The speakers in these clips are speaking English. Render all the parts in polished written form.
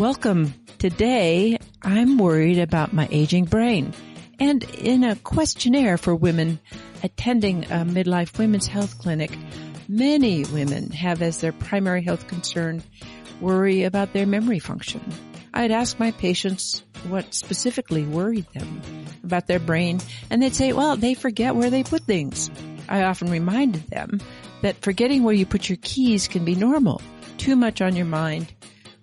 Welcome. Today, I'm worried about my aging brain. And in a questionnaire for women attending a midlife women's health clinic, many women have as their primary health concern worry about their memory function. I'd ask my patients what specifically worried them about their brain, and they'd say, well, they forget where they put things. I often reminded them that forgetting where you put your keys can be normal. Too much on your mind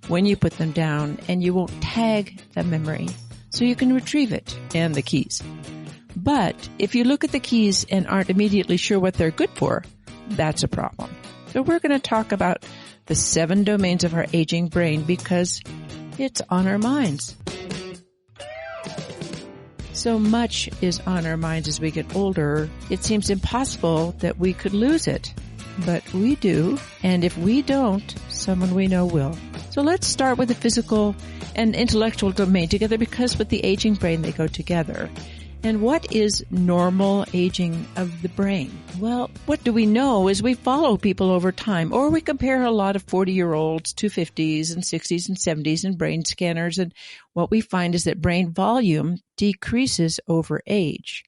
when you put them down, and you won't tag the memory so you can retrieve it and the keys. But if you look at the keys and aren't immediately sure what they're good for, that's a problem. So we're going to talk about the 7 domains of our aging brain because it's on our minds. So much is on our minds as we get older. It seems impossible that we could lose it, but we do. And if we don't, someone we know will. So let's start with the physical and intellectual domain together because with the aging brain, they go together. And what is normal aging of the brain? Well, what do we know is we follow people over time, or we compare a lot of 40-year-olds to 50s and 60s and 70s in brain scanners. And what we find is that brain volume decreases over age.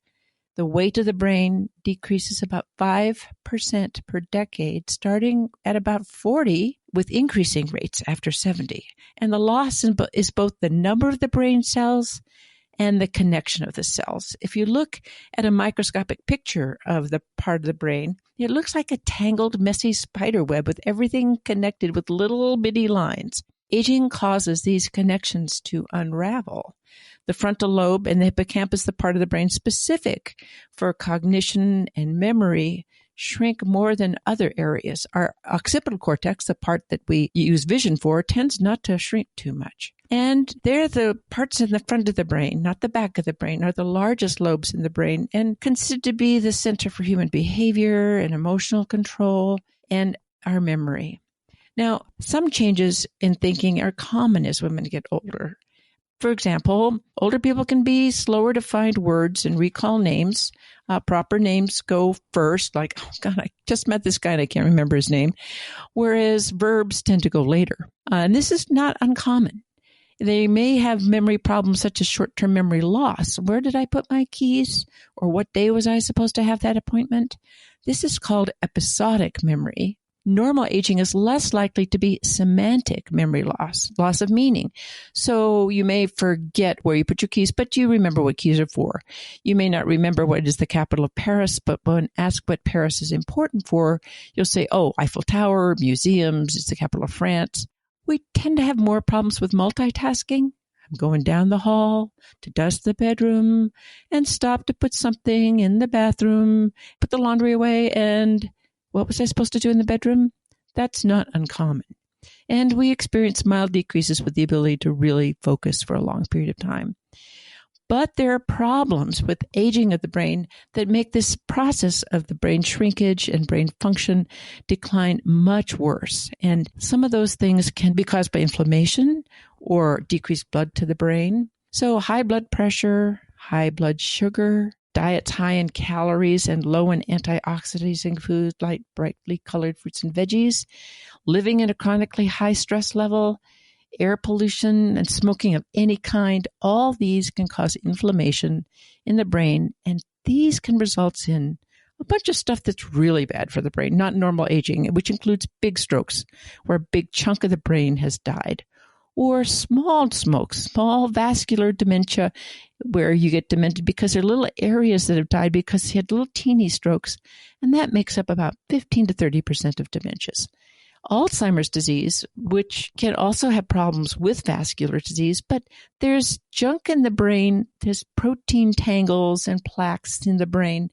The weight of the brain decreases about 5% per decade, starting at about 40, with increasing rates after 70. And the loss is both the number of the brain cells and the connection of the cells. If you look at a microscopic picture of the part of the brain, it looks like a tangled, messy spider web with everything connected with little bitty lines. Aging causes these connections to unravel. The frontal lobe and the hippocampus, the part of the brain specific for cognition and memory, shrink more than other areas. Our occipital cortex, the part that we use vision for, tends not to shrink too much. And they're the parts in the front of the brain, not the back of the brain, are the largest lobes in the brain and considered to be the center for human behavior and emotional control and our memory. Now, some changes in thinking are common as women get older. For example, older people can be slower to find words and recall names. Proper names go first, like, oh God, I just met this guy and I can't remember his name, whereas verbs tend to go later. And this is not uncommon. They may have memory problems such as short-term memory loss. Where did I put my keys? Or what day was I supposed to have that appointment? This is called episodic memory. Normal aging is less likely to be semantic memory loss of meaning. So you may forget where you put your keys, but you remember what keys are for. You may not remember what is the capital of Paris, but when asked what Paris is important for, you'll say, oh, Eiffel Tower, museums, it's the capital of France. We tend to have more problems with multitasking. I'm going down the hall to dust the bedroom and stop to put something in the bathroom, put the laundry away, and what was I supposed to do in the bedroom? That's not uncommon. And we experience mild decreases with the ability to really focus for a long period of time. But there are problems with aging of the brain that make this process of the brain shrinkage and brain function decline much worse. And some of those things can be caused by inflammation or decreased blood to the brain. So high blood pressure, high blood sugar, diets high in calories and low in antioxidants foods like brightly colored fruits and veggies, living in a chronically high stress level, air pollution, and smoking of any kind, all these can cause inflammation in the brain, and these can result in a bunch of stuff that's really bad for the brain, not normal aging, which includes big strokes, where a big chunk of the brain has died, or small vascular dementia, where you get demented because there are little areas that have died because you had little teeny strokes, and that makes up about 15 to 30% of dementias. Alzheimer's disease, which can also have problems with vascular disease, but there's junk in the brain, there's protein tangles and plaques in the brain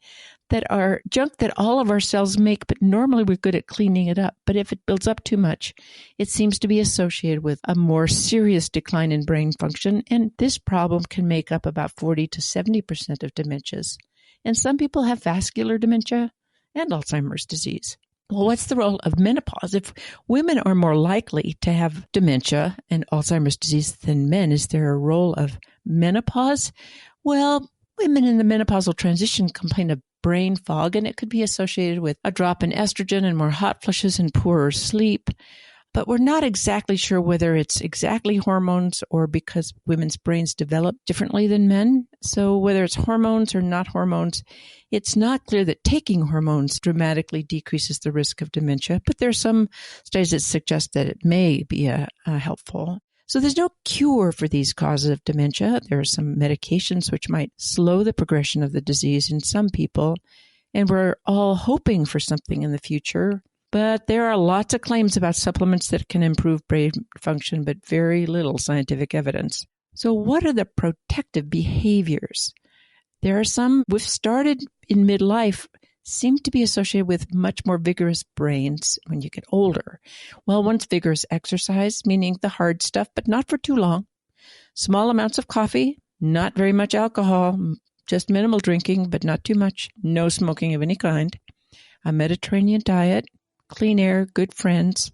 that are junk that all of our cells make, but normally we're good at cleaning it up. But if it builds up too much, it seems to be associated with a more serious decline in brain function, and this problem can make up about 40 to 70% of dementias. And some people have vascular dementia and Alzheimer's disease. Well, what's the role of menopause? If women are more likely to have dementia and Alzheimer's disease than men, is there a role of menopause? Well, women in the menopausal transition complain of brain fog, and it could be associated with a drop in estrogen and more hot flushes and poorer sleep. But we're not exactly sure whether it's exactly hormones or because women's brains develop differently than men. So whether it's hormones or not hormones, it's not clear that taking hormones dramatically decreases the risk of dementia, but there are some studies that suggest that it may be helpful. So there's no cure for these causes of dementia. There are some medications which might slow the progression of the disease in some people, and we're all hoping for something in the future. But there are lots of claims about supplements that can improve brain function, but very little scientific evidence. So what are the protective behaviors? There are some we've started in midlife seem to be associated with much more vigorous brains when you get older. Well, one's vigorous exercise, meaning the hard stuff, but not for too long. Small amounts of coffee, not very much alcohol, just minimal drinking, but not too much. No smoking of any kind. A Mediterranean diet, clean air, good friends.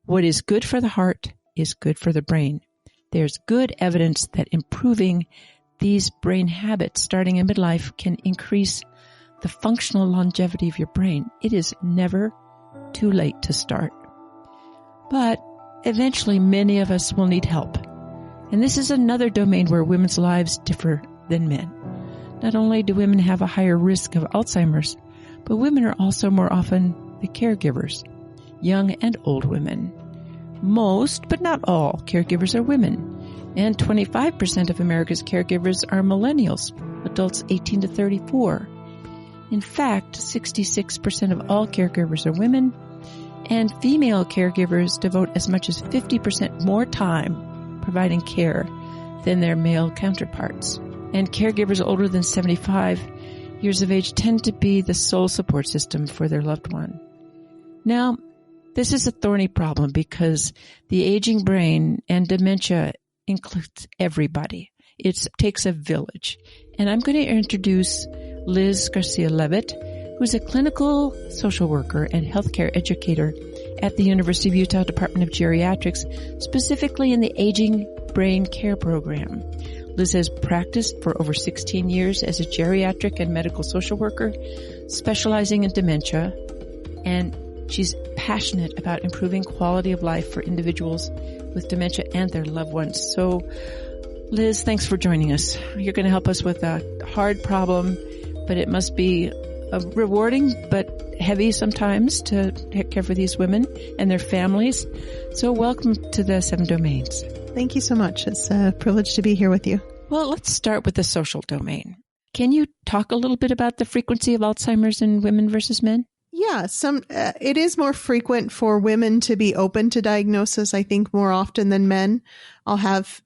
What is good for the heart is good for the brain. There's good evidence that improving these brain habits starting in midlife can increase the functional longevity of your brain. It is never too late to start. But eventually many of us will need help. And this is another domain where women's lives differ than men. Not only do women have a higher risk of Alzheimer's, but women are also more often the caregivers, young and old women. Most, but not all, caregivers are women. And 25% of America's caregivers are millennials, adults 18 to 34. In fact, 66% of all caregivers are women, and female caregivers devote as much as 50% more time providing care than their male counterparts. And caregivers older than 75 years of age tend to be the sole support system for their loved one. Now, this is a thorny problem because the aging brain and dementia includes everybody. It takes a village. And I'm going to introduce Liz Garcia-Levitt, who's a clinical social worker and healthcare educator at the University of Utah Department of Geriatrics, specifically in the Aging Brain Care Program. Liz has practiced for over 16 years as a geriatric and medical social worker, specializing in dementia, and she's passionate about improving quality of life for individuals with dementia and their loved ones. So, Liz, thanks for joining us. You're going to help us with a hard problem, but it must be rewarding but heavy sometimes to care for these women and their families. So welcome to the Seven Domains. Thank you so much. It's a privilege to be here with you. Well, let's start with the social domain. Can you talk a little bit about the frequency of Alzheimer's in women versus men? Yeah, it is more frequent for women to be open to diagnosis, I think, more often than men. I'll have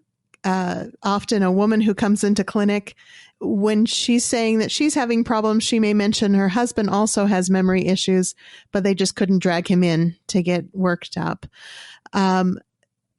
often a woman who comes into clinic. When she's saying that she's having problems, she may mention her husband also has memory issues, but they just couldn't drag him in to get worked up.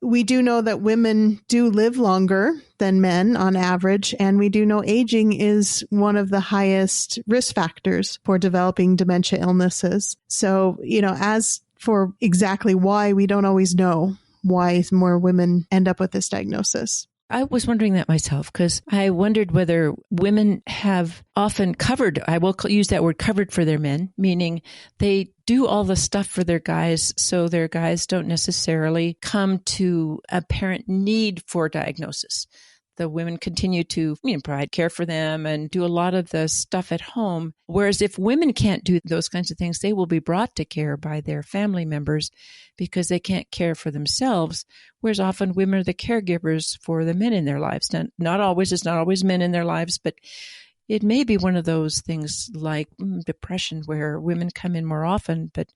We do know that women do live longer than men on average, and we do know aging is one of the highest risk factors for developing dementia illnesses. So, as for exactly why, we don't always know why more women end up with this diagnosis. I was wondering that myself because I wondered whether women have often covered, I will use that word, covered for their men, meaning they do all the stuff for their guys so their guys don't necessarily come to apparent need for diagnosis. The women continue to provide care for them and do a lot of the stuff at home. Whereas if women can't do those kinds of things, they will be brought to care by their family members because they can't care for themselves. Whereas often women are the caregivers for the men in their lives. Not always, it's not always men in their lives, but it may be one of those things like depression where women come in more often, but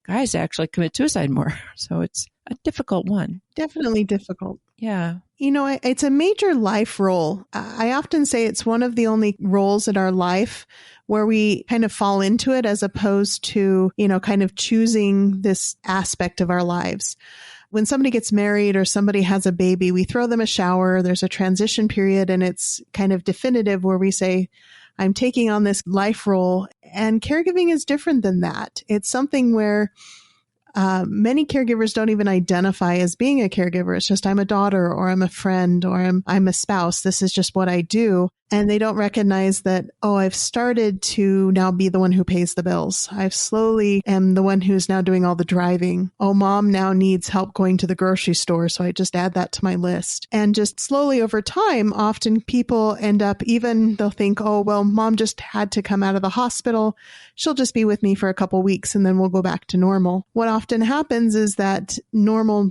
guys actually commit suicide more. So it's a difficult one. Definitely difficult. Yeah. It's a major life role. I often say it's one of the only roles in our life where we kind of fall into it as opposed to, kind of choosing this aspect of our lives. When somebody gets married or somebody has a baby, we throw them a shower. There's a transition period and it's kind of definitive where we say, I'm taking on this life role. And caregiving is different than that. It's something where many caregivers don't even identify as being a caregiver. It's just I'm a daughter or I'm a friend or I'm a spouse. This is just what I do. And they don't recognize that, oh, I've started to now be the one who pays the bills. I've slowly am the one who's now doing all the driving. Oh, mom now needs help going to the grocery store. So I just add that to my list. And just slowly over time, often people end up they'll think, oh, well, mom just had to come out of the hospital. She'll just be with me for a couple weeks and then we'll go back to normal. What often happens is that normal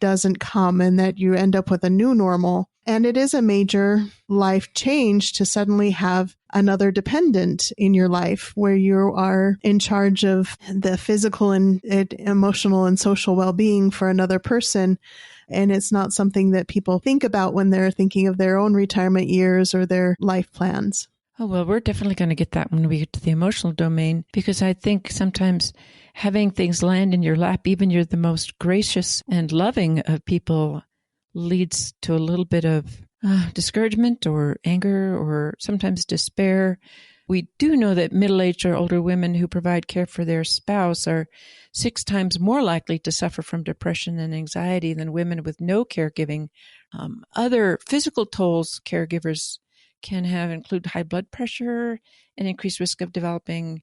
doesn't come and that you end up with a new normal. And it is a major life change to suddenly have another dependent in your life where you are in charge of the physical and emotional and social well-being for another person. And it's not something that people think about when they're thinking of their own retirement years or their life plans. Oh, well, we're definitely going to get that when we get to the emotional domain, because I think sometimes having things land in your lap, even you're the most gracious and loving of people, leads to a little bit of discouragement or anger or sometimes despair. We do know that middle-aged or older women who provide care for their spouse are 6 times more likely to suffer from depression and anxiety than women with no caregiving. Other physical tolls caregivers can have include high blood pressure, an increased risk of developing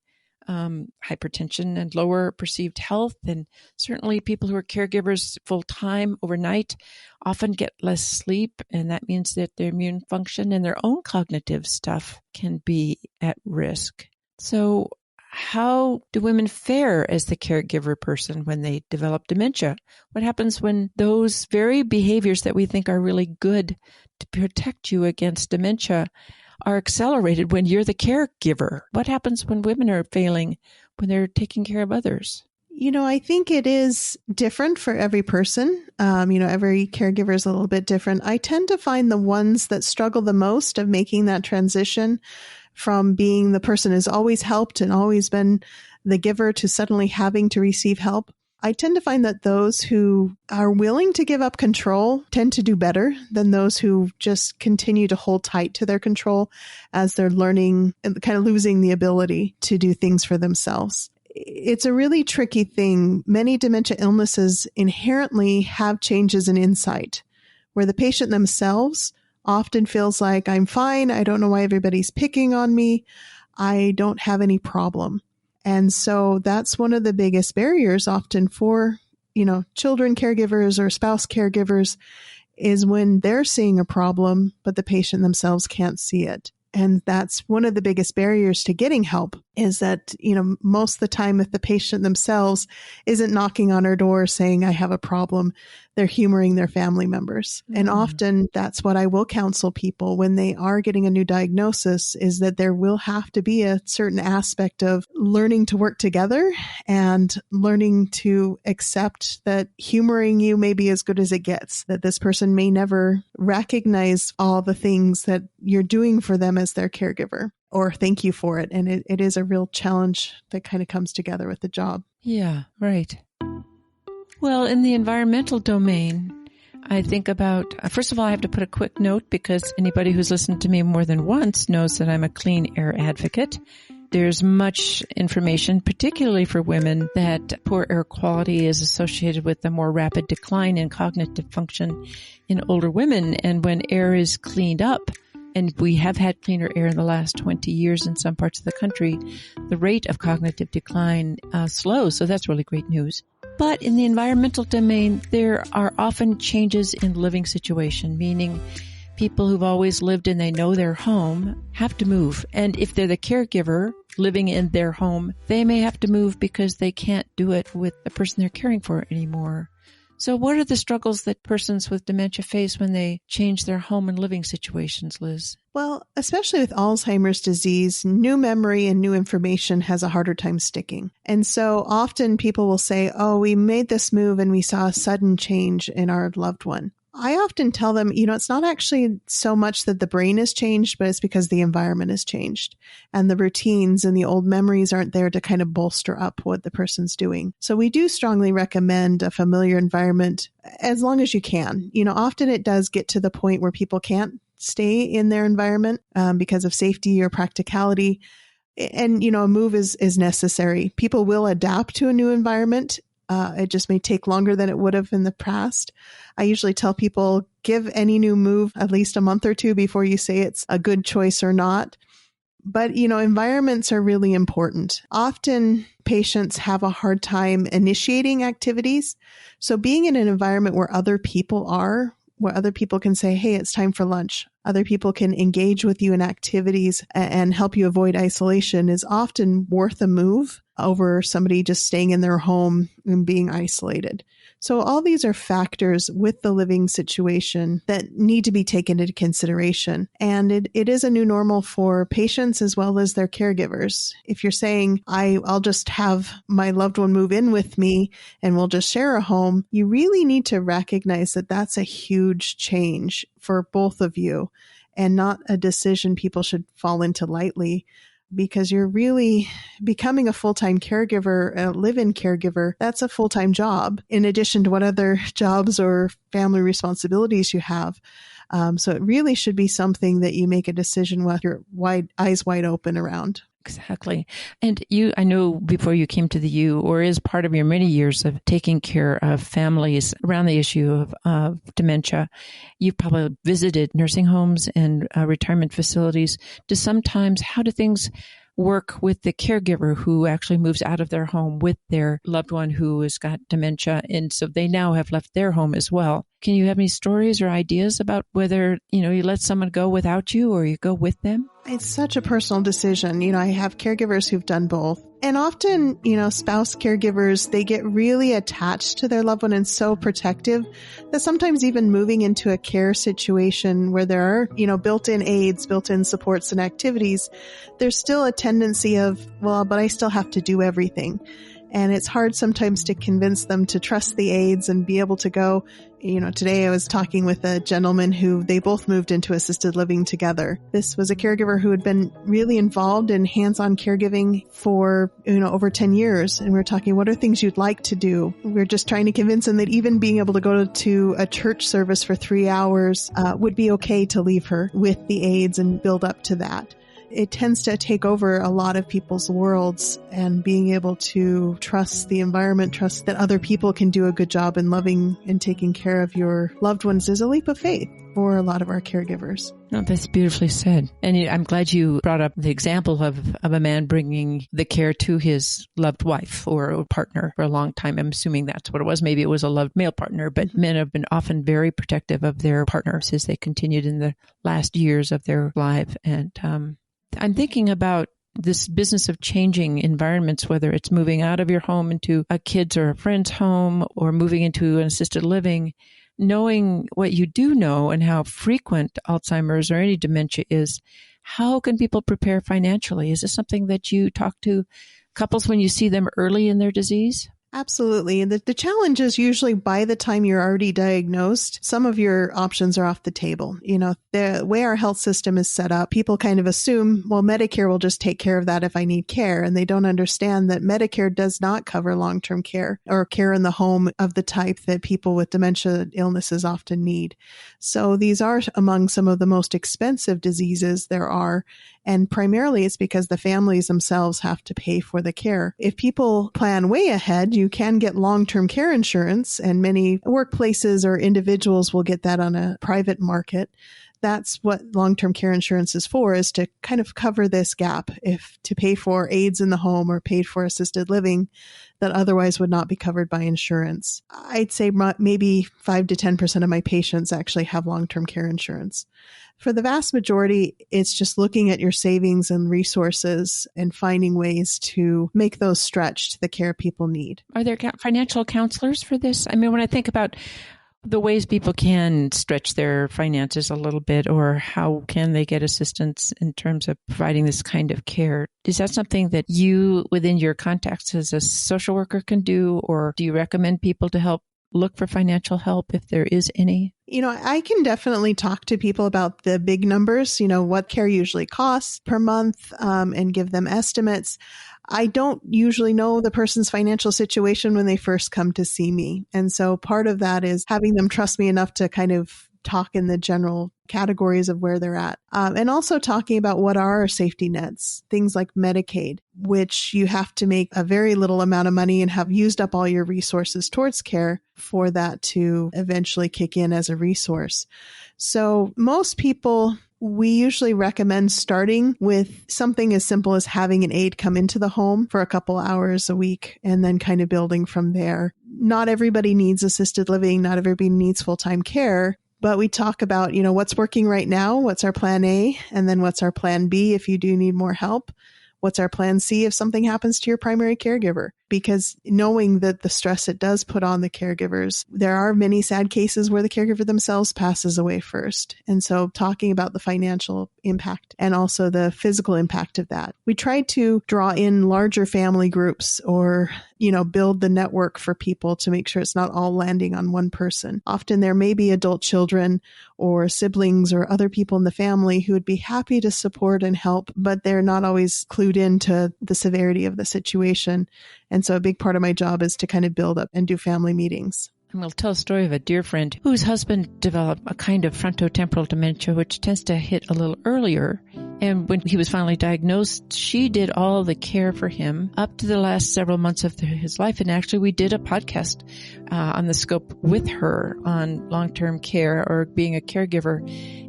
hypertension and lower perceived health. And certainly people who are caregivers full-time overnight often get less sleep. And that means that their immune function and their own cognitive stuff can be at risk. So how do women fare as the caregiver person when they develop dementia? What happens when those very behaviors that we think are really good to protect you against dementia are accelerated when you're the caregiver? What happens when women are failing when they're taking care of others? I think it is different for every person. Every caregiver is a little bit different. I tend to find the ones that struggle the most of making that transition from being the person who's always helped and always been the giver to suddenly having to receive help. I tend to find that those who are willing to give up control tend to do better than those who just continue to hold tight to their control as they're learning and kind of losing the ability to do things for themselves. It's a really tricky thing. Many dementia illnesses inherently have changes in insight, where the patient themselves often feels like, I'm fine, I don't know why everybody's picking on me, I don't have any problem. And so that's one of the biggest barriers often for, children caregivers or spouse caregivers is when they're seeing a problem, but the patient themselves can't see it. And that's one of the biggest barriers to getting help is that, most of the time if the patient themselves isn't knocking on our door saying, I have a problem, they're humoring their family members. Mm. And often that's what I will counsel people when they are getting a new diagnosis is that there will have to be a certain aspect of learning to work together and learning to accept that humoring you may be as good as it gets, that this person may never recognize all the things that you're doing for them as their caregiver or thank you for it. And it is a real challenge that kind of comes together with the job. Yeah, right. Well, in the environmental domain, I think about, first of all, I have to put a quick note because anybody who's listened to me more than once knows that I'm a clean air advocate. There's much information, particularly for women, that poor air quality is associated with a more rapid decline in cognitive function in older women. And when air is cleaned up, and we have had cleaner air in the last 20 years in some parts of the country, the rate of cognitive decline slows. So that's really great news. But in the environmental domain, there are often changes in living situation, meaning people who've always lived and they know their home have to move. And if they're the caregiver living in their home, they may have to move because they can't do it with the person they're caring for anymore. So what are the struggles that persons with dementia face when they change their home and living situations, Liz? Well, especially with Alzheimer's disease, new memory and new information has a harder time sticking. And so often people will say, oh, we made this move and we saw a sudden change in our loved one. I often tell them, it's not actually so much that the brain has changed, but it's because the environment has changed and the routines and the old memories aren't there to kind of bolster up what the person's doing. So we do strongly recommend a familiar environment as long as you can. Often it does get to the point where people can't stay in their environment because of safety or practicality. And, a move is necessary. People will adapt to a new environment It just may take longer than it would have in the past. I usually tell people, give any new move at least a month or two before you say it's a good choice or not. But, environments are really important. Often patients have a hard time initiating activities. So being in an environment where other people are, where other people can say, hey, it's time for lunch. Other people can engage with you in activities and help you avoid isolation is often worth a move over somebody just staying in their home and being isolated. So all these are factors with the living situation that need to be taken into consideration. And it is a new normal for patients as well as their caregivers. If you're saying, I'll just have my loved one move in with me and we'll just share a home, you really need to recognize that that's a huge change for both of you and not a decision people should fall into lightly. Because you're really becoming a full-time caregiver, a live-in caregiver. That's a full-time job in addition to what other jobs or family responsibilities you have. So it really should be something that you make a decision with your eyes wide open around. Exactly. And I know before you came to the U, or is part of your many years of taking care of families around the issue of dementia, you've probably visited nursing homes and retirement facilities. How do things work with the caregiver who actually moves out of their home with their loved one who has got dementia? And so they now have left their home as well. Can you have any stories or ideas about whether, you let someone go without you or you go with them? It's such a personal decision. I have caregivers who've done both. And often, spouse caregivers, they get really attached to their loved one and so protective that sometimes even moving into a care situation where there are, built-in aids, built-in supports and activities, there's still a tendency of, well, but I still have to do everything. And it's hard sometimes to convince them to trust the aids and be able to go. Today I was talking with a gentleman who they both moved into assisted living together. This was a caregiver who had been really involved in hands-on caregiving for, over 10 years. And we were talking, what are things you'd like to do? We're just trying to convince him that even being able to go to a church service for 3 hours would be okay to leave her with the aids and build up to that. It tends to take over a lot of people's worlds, and being able to trust the environment, trust that other people can do a good job in loving and taking care of your loved ones is a leap of faith for a lot of our caregivers. No, that's beautifully said. And I'm glad you brought up the example of a man bringing the care to his loved wife or partner for a long time. I'm assuming that's what it was. Maybe it was a loved male partner, but men have been often very protective of their partners as they continued in the last years of their life. And I'm thinking about this business of changing environments, whether it's moving out of your home into a kid's or a friend's home or moving into an assisted living, knowing what you do know and how frequent Alzheimer's or any dementia is. How can people prepare financially? Is this something that you talk to couples when you see them early in their disease? Absolutely. And the challenge is usually by the time you're already diagnosed, some of your options are off the table. The way our health system is set up, people kind of assume, well, Medicare will just take care of that if I need care. And they don't understand that Medicare does not cover long-term care or care in the home of the type that people with dementia illnesses often need. So these are among some of the most expensive diseases there are. And primarily it's because the families themselves have to pay for the care. If people plan way ahead, you can get long-term care insurance, and many workplaces or individuals will get that on a private market. That's what long-term care insurance is for, is to kind of cover this gap, if to pay for aids in the home or paid for assisted living that otherwise would not be covered by insurance. I'd say maybe 5 to 10% of my patients actually have long-term care insurance. For the vast majority, it's just looking at your savings and resources and finding ways to make those stretch to the care people need. Are there financial counselors for this? I mean, when I think about the ways people can stretch their finances a little bit, or how can they get assistance in terms of providing this kind of care, is that something that you, within your contacts as a social worker, can do? Or do you recommend people to help look for financial help if there is any? I can definitely talk to people about the big numbers, what care usually costs per month, and give them estimates. I don't usually know the person's financial situation when they first come to see me. And so part of that is having them trust me enough to kind of talk in the general categories of where they're at. And also talking about what are our safety nets, things like Medicaid, which you have to make a very little amount of money and have used up all your resources towards care for that to eventually kick in as a resource. So most people, we usually recommend starting with something as simple as having an aide come into the home for a couple hours a week and then kind of building from there. Not everybody needs assisted living. Not everybody needs full-time care. But we talk about, what's working right now, what's our plan A, and then what's our plan B if you do need more help. What's our plan C if something happens to your primary caregiver? Because knowing that the stress it does put on the caregivers, there are many sad cases where the caregiver themselves passes away first. And so talking about the financial impact and also the physical impact of that. We try to draw in larger family groups or, build the network for people to make sure it's not all landing on one person. Often there may be adult children or siblings or other people in the family who would be happy to support and help, but they're not always clued into the severity of the situation. And so a big part of my job is to kind of build up and do family meetings. And we'll tell a story of a dear friend whose husband developed a kind of frontotemporal dementia, which tends to hit a little earlier. And when he was finally diagnosed, she did all the care for him up to the last several months of his life. And actually, we did a podcast on the scope with her on long-term care or being a caregiver.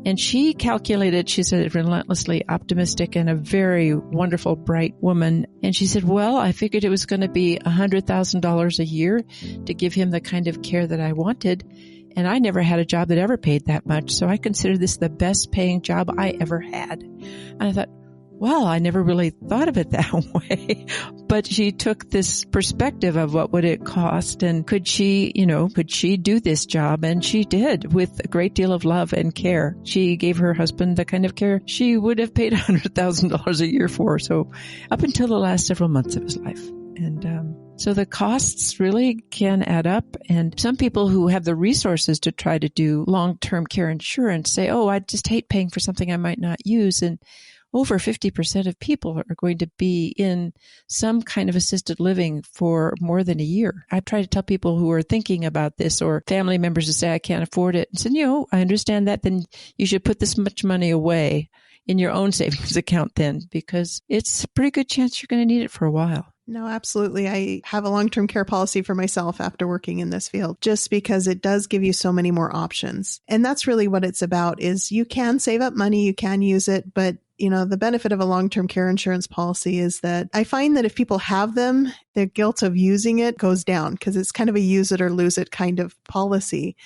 And she calculated, she said, relentlessly optimistic and a very wonderful, bright woman. And she said, well, I figured it was going to be $100,000 a year to give him the kind of care that I wanted. And I never had a job that ever paid that much. So I consider this the best paying job I ever had. And I thought, well, I never really thought of it that way. But she took this perspective of what would it cost and could she do this job? And she did with a great deal of love and care. She gave her husband the kind of care she would have paid $100,000 a year for. So up until the last several months of his life. And so the costs really can add up. And some people who have the resources to try to do long-term care insurance say, oh, I just hate paying for something I might not use. And over 50% of people are going to be in some kind of assisted living for more than a year. I try to tell people who are thinking about this or family members who say, I can't afford it. And said, I understand that. Then you should put this much money away in your own savings account then, because it's a pretty good chance you're going to need it for a while. No, absolutely. I have a long-term care policy for myself after working in this field, just because it does give you so many more options. And that's really what it's about is you can save up money, you can use it, but the benefit of a long-term care insurance policy is that I find that if people have them, the guilt of using it goes down because it's kind of a use it or lose it kind of policy.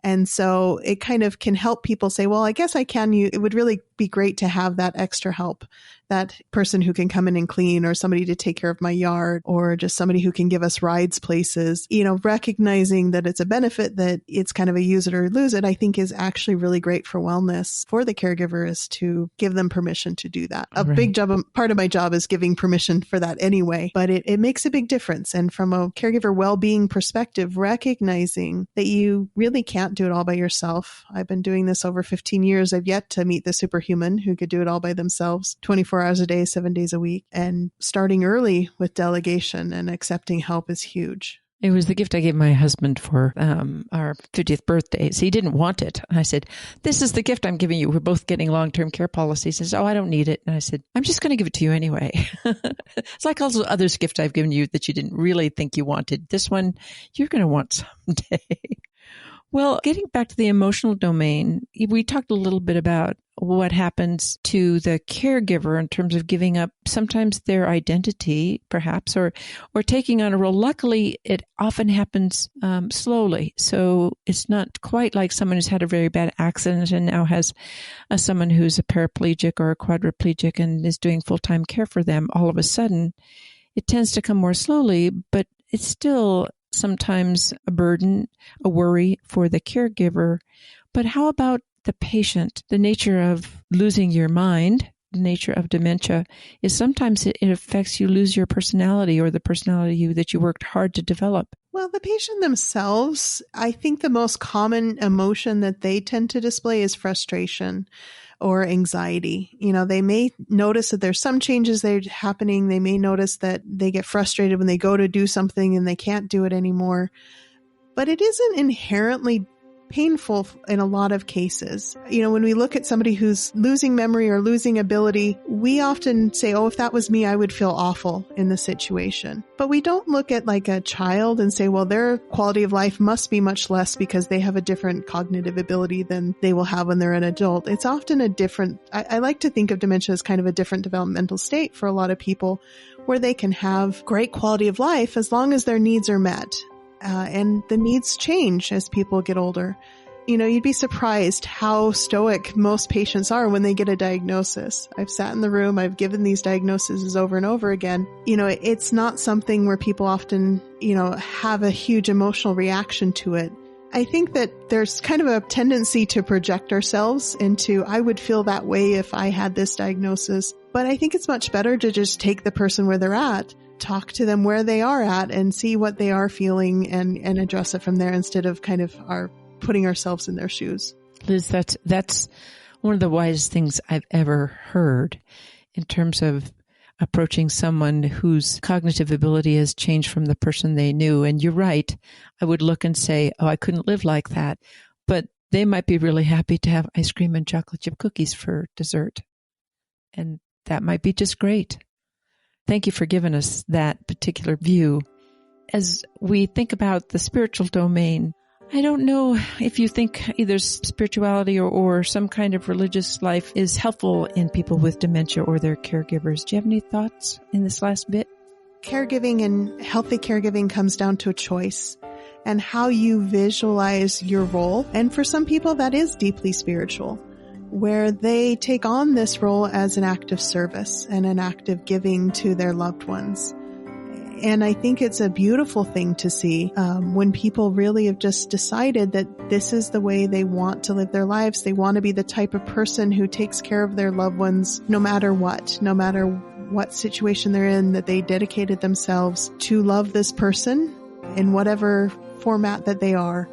And so it kind of can help people say, well, I guess I can use, it would really be great to have that extra help, that person who can come in and clean or somebody to take care of my yard or just somebody who can give us rides places, recognizing that it's a benefit that it's kind of a use it or lose it, I think is actually really great for wellness for the caregiver is to give them permission to do that. A big job, part of my job is giving permission for that anyway, but it makes a big difference. And from a caregiver well-being perspective, recognizing that you really can't do it all by yourself. I've been doing this over 15 years. I've yet to meet the superhuman who could do it all by themselves, 24 hours a day, 7 days a week. And starting early with delegation and accepting help is huge. It was the gift I gave my husband for our 50th birthdays. He didn't want it. And I said, this is the gift I'm giving you. We're both getting long-term care policies. He says, oh, I don't need it. And I said, I'm just going to give it to you anyway. It's like all those other gifts I've given you that you didn't really think you wanted. This one, you're going to want someday. Well, getting back to the emotional domain, we talked a little bit about what happens to the caregiver in terms of giving up sometimes their identity, perhaps, or taking on a role. Luckily, it often happens slowly. So it's not quite like someone who's had a very bad accident and now has someone who's a paraplegic or a quadriplegic and is doing full-time care for them. All of a sudden, it tends to come more slowly, but it's still sometimes a burden, a worry for the caregiver. But how about the patient? The nature of losing your mind, the nature of dementia, is sometimes it affects you lose your personality or the personality that you worked hard to develop. Well, the patient themselves, I think the most common emotion that they tend to display is frustration or anxiety. They may notice that there's some changes that are happening. They may notice that they get frustrated when they go to do something and they can't do it anymore. But it isn't inherently painful in a lot of cases. When we look at somebody who's losing memory or losing ability, we often say, oh, if that was me, I would feel awful in the situation. But we don't look at like a child and say, well, their quality of life must be much less because they have a different cognitive ability than they will have when they're an adult. It's often a different, I like to think of dementia as kind of a different developmental state for a lot of people, where they can have great quality of life as long as their needs are met. And the needs change as people get older. You'd be surprised how stoic most patients are when they get a diagnosis. I've sat in the room, I've given these diagnoses over and over again. It's not something where people often, have a huge emotional reaction to it. I think that there's kind of a tendency to project ourselves into, I would feel that way if I had this diagnosis. But I think it's much better to just take the person where they're at, talk to them where they are at, and see what they are feeling and address it from there instead of kind of putting ourselves in their shoes. Liz, that's one of the wisest things I've ever heard in terms of approaching someone whose cognitive ability has changed from the person they knew. And you're right. I would look and say, oh, I couldn't live like that. But they might be really happy to have ice cream and chocolate chip cookies for dessert. And that might be just great. Thank you for giving us that particular view. As we think about the spiritual domain, I don't know if you think either spirituality or some kind of religious life is helpful in people with dementia or their caregivers. Do you have any thoughts in this last bit? Caregiving and healthy caregiving comes down to a choice and how you visualize your role. And for some people, that is deeply spiritual, where they take on this role as an act of service and an act of giving to their loved ones. And I think it's a beautiful thing to see when people really have just decided that this is the way they want to live their lives. They want to be the type of person who takes care of their loved ones no matter what situation they're in, that they dedicated themselves to love this person in whatever format that they are.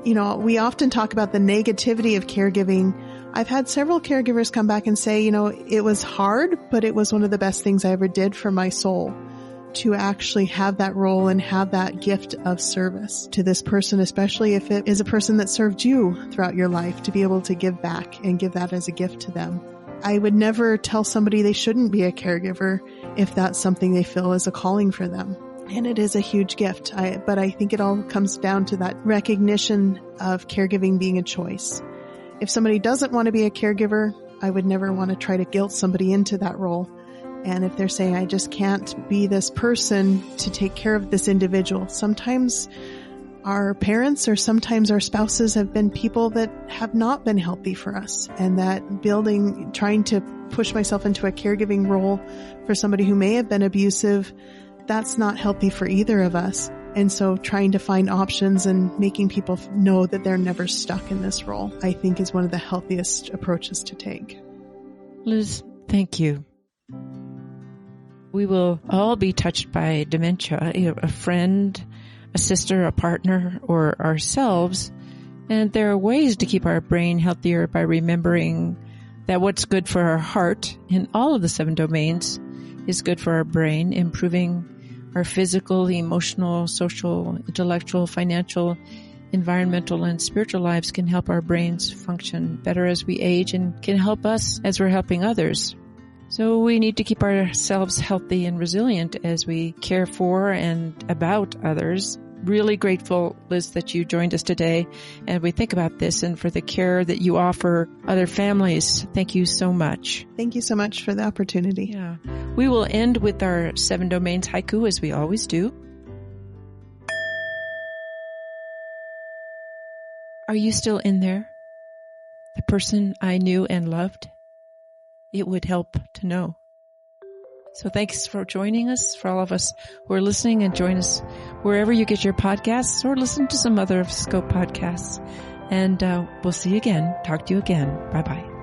We often talk about the negativity of caregiving. I've had several caregivers come back and say, it was hard, but it was one of the best things I ever did for my soul, to actually have that role and have that gift of service to this person, especially if it is a person that served you throughout your life, to be able to give back and give that as a gift to them. I would never tell somebody they shouldn't be a caregiver if that's something they feel is a calling for them. And it is a huge gift. But I think it all comes down to that recognition of caregiving being a choice. If somebody doesn't want to be a caregiver, I would never want to try to guilt somebody into that role. And if they're saying, I just can't be this person to take care of this individual, sometimes our parents or sometimes our spouses have been people that have not been healthy for us. And that trying to push myself into a caregiving role for somebody who may have been abusive, that's not healthy for either of us. And so trying to find options and making people know that they're never stuck in this role, I think is one of the healthiest approaches to take. Liz, thank you. We will all be touched by dementia, a friend, a sister, a partner, or ourselves. And there are ways to keep our brain healthier by remembering that what's good for our heart in all of the 7 domains is good for our brain, improving our physical, emotional, social, intellectual, financial, environmental, and spiritual lives can help our brains function better as we age and can help us as we're helping others. So we need to keep ourselves healthy and resilient as we care for and about others. Really grateful, Liz, that you joined us today and we think about this and for the care that you offer other families. Thank you so much. Thank you so much for the opportunity. Yeah. We will end with our 7 domains haiku as we always do. Are you still in there? The person I knew and loved? It would help to know. So thanks for joining us, for all of us who are listening, and join us wherever you get your podcasts or listen to some other Scope podcasts. And we'll see you again. Talk to you again. Bye-bye.